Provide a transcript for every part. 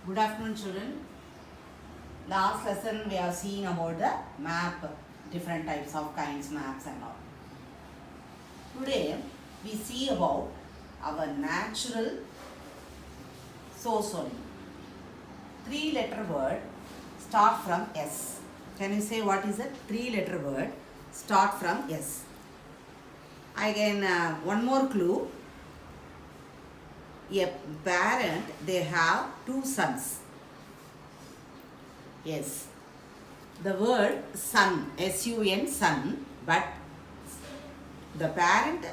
Good afternoon, children. Last lesson we have seen about the map, different types of kinds, maps and all. Today we see about our natural source only. 3-letter word start from S. Can you say what is it? 3-letter word start from S. Again, one more clue. A parent, they have 2 sons. Yes, the word son, S-U-N, son, but the parent,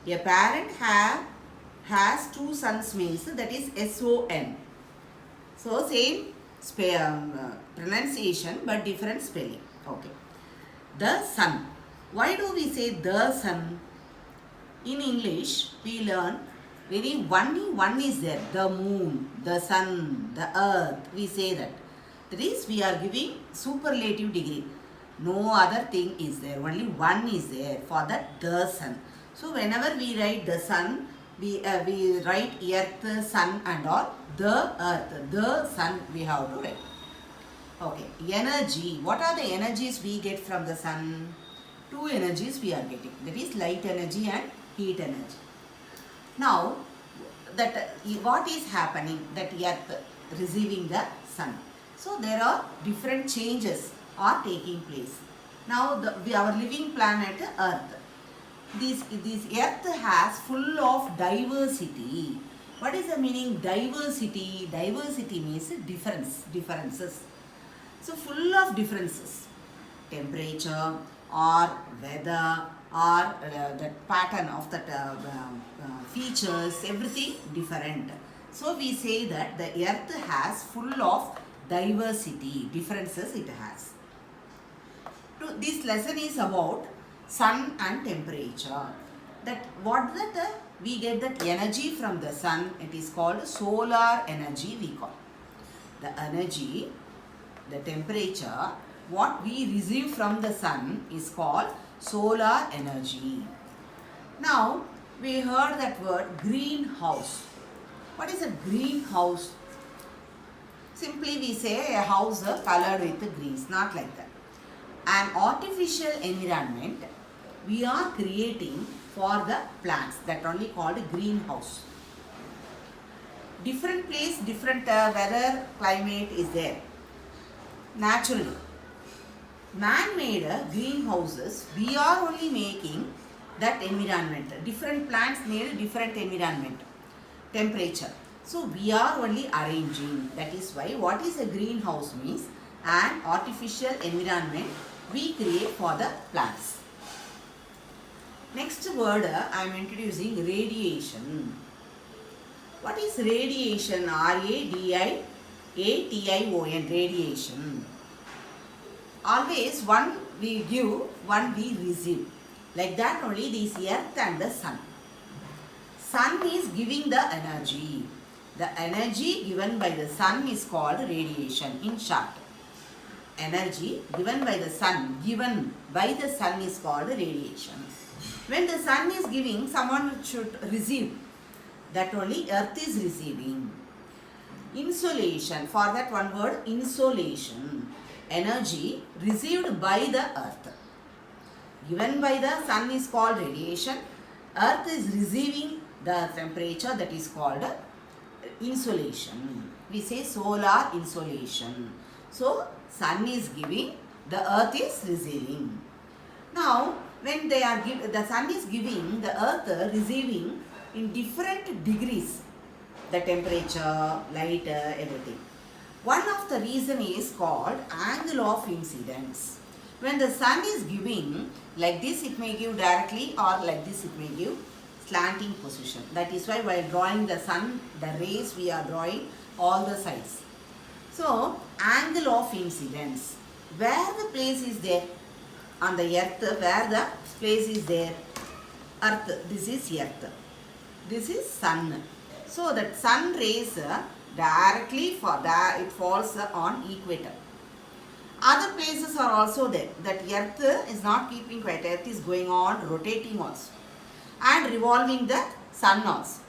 a parent has 2 sons means that is S-O-N. So same pronunciation but different spelling. Okay. The sun. Why do we say the sun? In English, we learn only one is there. The moon, the sun, the earth. We say that. That is, we are giving superlative degree. No other thing is there. Only one is there for that the sun. So whenever we write the sun, we write earth, sun and all. The earth, the sun we have to write. Okay. Energy. What are the energies we get from the sun? 2 energies we are getting. That is light energy and heat energy. Now, what is happening? That earth receiving the sun. So there are different changes are taking place. Now our living planet Earth. This Earth has full of diversity. What is the meaning diversity? Diversity means differences. So full of differences. Temperature or weather or the pattern of the features, everything different. So we say that the earth has full of diversity, differences it has. This lesson is about sun and temperature. We get that energy from the sun, it is called solar energy we call. The energy, the temperature, what we receive from the sun is called solar energy. Now, we heard that word greenhouse. What is a greenhouse? Simply we say a house colored with greens, not like that. An artificial environment we are creating for the plants, that only called greenhouse. Different place, different weather, climate is there. Naturally. Man-made greenhouses, we are only making that environment. Different plants need different environment, temperature. So we are only arranging. That is why what is a greenhouse means an artificial environment we create for the plants. Next word I am introducing radiation. What is radiation? R-A-D-I-A-T-I-O-N, radiation. Always one we give, one we receive. Like that only this earth and the sun. Sun is giving the energy. The energy given by the sun is called radiation in short. Energy given by the sun is called radiation. When the sun is giving, someone should receive. That only earth is receiving. Insolation, for that one word insolation. Energy received by the earth. Given by the sun is called radiation. Earth is receiving the temperature, that is called insolation. We say solar insolation. So, sun is giving, the earth is receiving. Now, when the sun is giving, the earth receiving in different degrees, the temperature, light, everything. One of the reason is called angle of incidence. When the sun is giving, like this it may give directly or like this it may give slanting position. That is why while drawing the sun, the rays we are drawing all the sides. So, angle of incidence. Where the place is there? On the earth, where the place is there? Earth, this is earth. This is sun. So, that sun rays directly it falls on equator. Other places are also there. That earth is not keeping quiet. Earth is going on, rotating also. And revolving the sun also.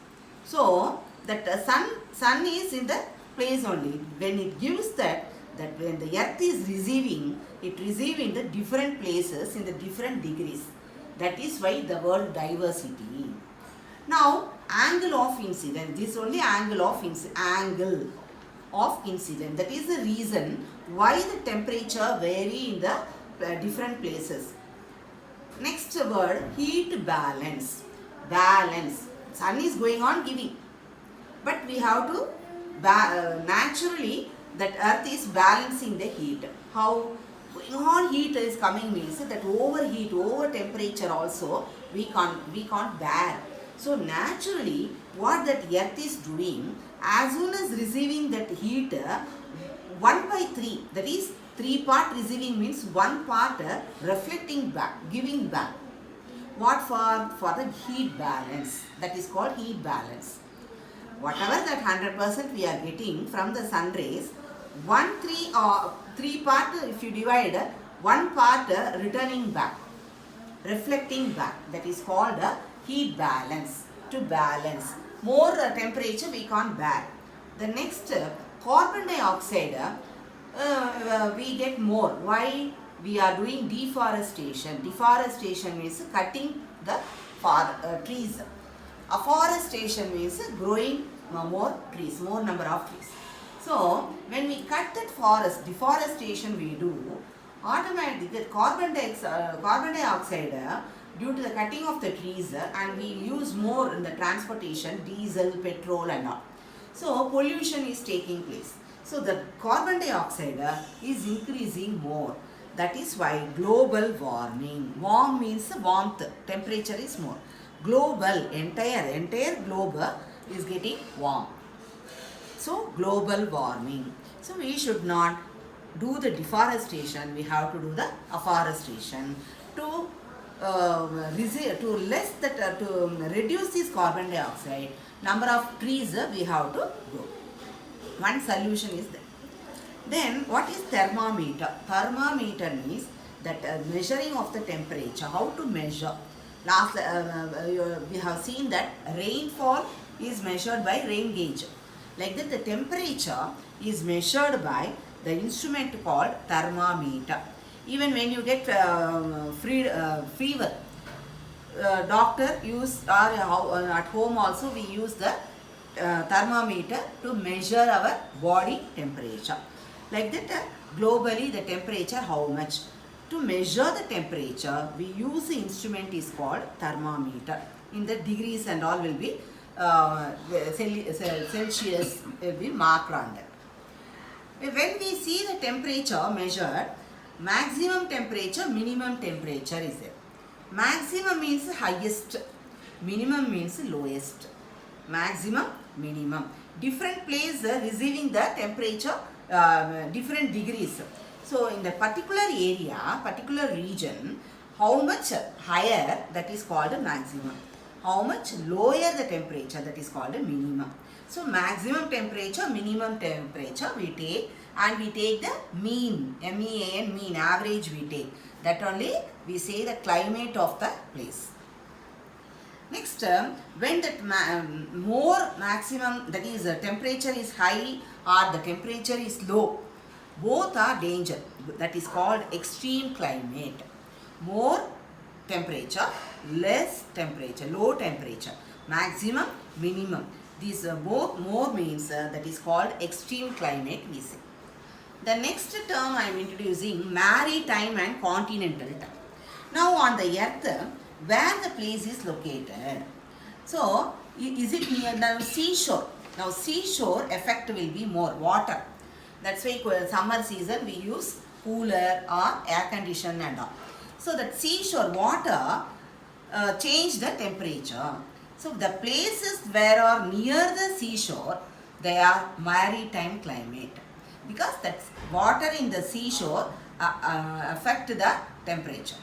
So, that sun is in the place only, when it gives that when the earth is receiving, it receives in the different places in the different degrees. That is why the word diversity. Now, angle of incidence. This is only angle of incidence. That is the reason why the temperature vary in the different places. Next word, heat balance. Balance. Sun is going on giving, but we have to naturally that earth is balancing the heat. How going on heat is coming means that overheat, over temperature also we can't bear. So naturally what that earth is doing, as soon as receiving that heat, 1 by 3, that is 3 part receiving means 1 part reflecting back, giving back. What for? For the heat balance. That is called heat balance. Whatever that 100% we are getting from the sun rays, 3 part if you divide, 1 part returning back, reflecting back. That is called heat balance. To balance. More temperature we can't bear. The next, carbon dioxide, we get more. Why? We are doing deforestation. Deforestation means cutting the trees. Afforestation means growing more trees, more number of trees. So, when we cut that forest, deforestation we do, automatically the carbon dioxide due to the cutting of the trees and we use more in the transportation, diesel, petrol and all. So, pollution is taking place. So, the carbon dioxide is increasing more. That is why global warming. Warm means warmth, temperature is more. Global, entire globe is getting warm. So, global warming. So, we should not do the deforestation, we have to do the afforestation to reduce this carbon dioxide. Number of trees we have to grow. One solution is there. Then what is thermometer? Thermometer means that measuring of the temperature. How to measure? Last we have seen that rainfall is measured by rain gauge. Like that the temperature is measured by the instrument called thermometer. Even when you get fever, doctor use or at home also we use the thermometer to measure our body temperature. Like that globally the temperature how much. To measure the temperature we use the instrument is called thermometer. In the degrees and all will be Celsius will be marked on that. When we see the temperature measured, maximum temperature, minimum temperature is there. Maximum means highest, minimum means lowest. Maximum, minimum. Different place receiving the temperature, different degrees. So in the particular area, particular region, how much higher, that is called a maximum. How much lower the temperature, that is called a minimum. So maximum temperature, minimum temperature we take, and we take the mean, MEAN, mean, average we take. That only we say the climate of the place. Next, when that more maximum, that is temperature is high or the temperature is low, both are danger. That is called extreme climate. More temperature, less temperature, low temperature, maximum, minimum. These both more means that is called extreme climate we say. The next term I am introducing maritime and continental time. Now on the earth, where the place is located. So, is it near the seashore? Now seashore effect will be more water. That's why summer season we use cooler or air condition and all. So that seashore water change the temperature. So the places where are near the seashore, they are maritime climate. Because that water in the seashore affect the temperature.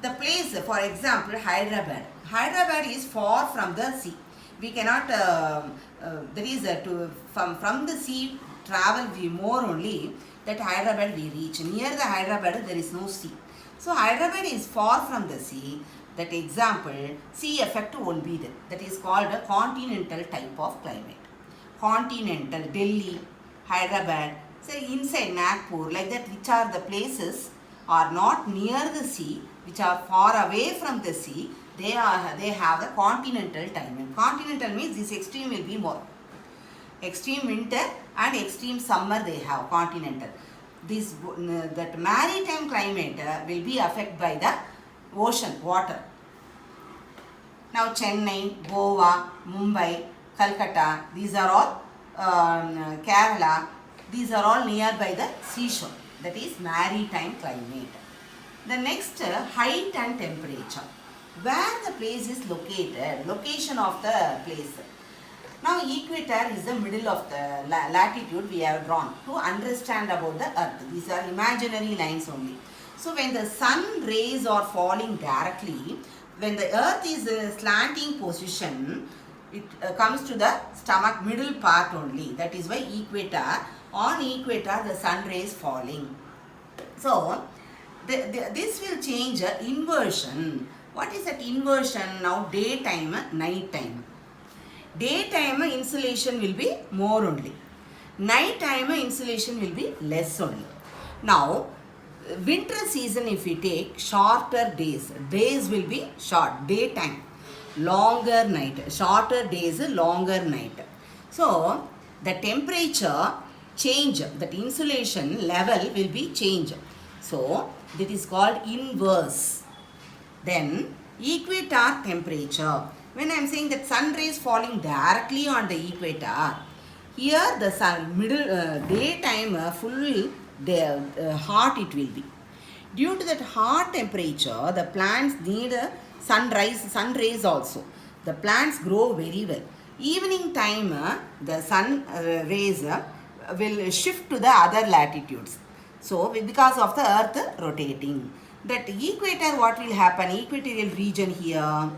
The place, for example, Hyderabad. Hyderabad is far from the sea. We cannot, there is from the sea travel we more only, that Hyderabad we reach. Near the Hyderabad there is no sea. So Hyderabad is far from the sea. That example, sea effect won't be there. That is called a continental type of climate. Continental, Delhi, Hyderabad, say inside Nagpur, like that, which are the places are not near the sea, which are far away from the sea, they have the continental time. Continental means this extreme will be more. Extreme winter and extreme summer they have, continental. This that maritime climate will be affected by the ocean, water. Now Chennai, Goa, Mumbai, Calcutta, these are all Kerala, these are all nearby the seashore. That is maritime climate. The next, height and temperature. Where the place is located, location of the place. Now equator is the middle of the latitude we have drawn to understand about the earth. These are imaginary lines only. So when the sun rays are falling directly, when the earth is slanting position, it comes to the stomach middle part only. That is why equator, on equator the sun rays falling. So this will change inversion. What is that inversion? Now daytime, night time. Daytime insolation will be more only. Night time insolation will be less only. Now winter season, if we take, shorter days. Days will be short. Daytime. Longer night. Shorter days, longer night. So the temperature change. That insolation level will be change. So that is called inverse. Then equator temperature. When I am saying that sun rays falling directly on the equator, here the sun middle daytime full hot it will be. Due to that hot temperature, the plants need sun rays also. The plants grow very well. Evening time, the sun rays will shift to the other latitudes. So because of the earth rotating. That equator, what will happen? Equatorial region here,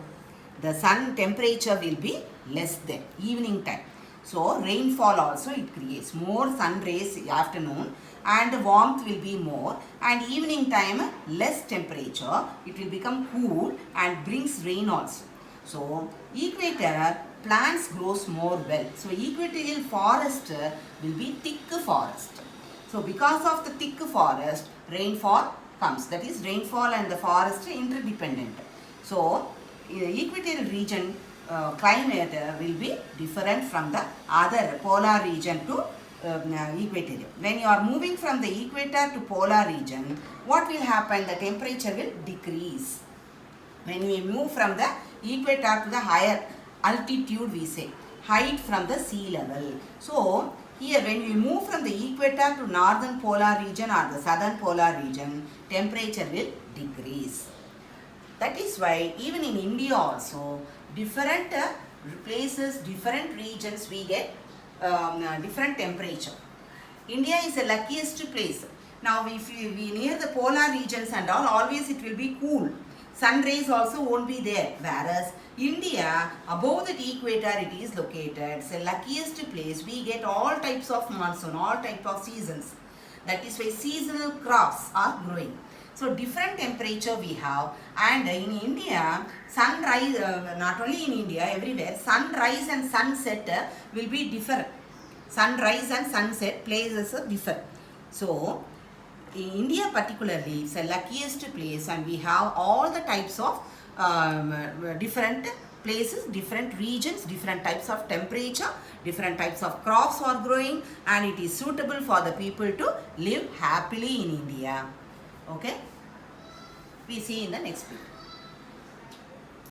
the sun temperature will be less than evening time. So rainfall also it creates more sun rays afternoon and warmth will be more, and evening time less temperature, it will become cool and brings rain also. So equator plants grows more well. So equatorial forest will be thick forest. So because of the thick forest, rainfall comes. That is, rainfall and the forest are interdependent. So equatorial region climate will be different from the other polar region to equatorial. When you are moving from the equator to polar region, what will happen? The temperature will decrease. When we move from the equator to the higher altitude, we say height from the sea level. So here when we move from the equator to northern polar region or the southern polar region, temperature will decrease. That is why even in India also, different places, different regions, we get different temperature. India is the luckiest place. Now if we near the polar regions and all, always it will be cool. Sun rays also won't be there. Whereas India, above the equator it is located. It's the luckiest place. We get all types of monsoon, all types of seasons. That is why seasonal crops are growing. So different temperature we have, and in India, sunrise, not only in India, everywhere, sunrise and sunset will be different. Sunrise and sunset places differ. So in India particularly, it's the luckiest place, and we have all the types of different places, different regions, different types of temperature, different types of crops are growing, and it is suitable for the people to live happily in India. Okay? We see in the next video.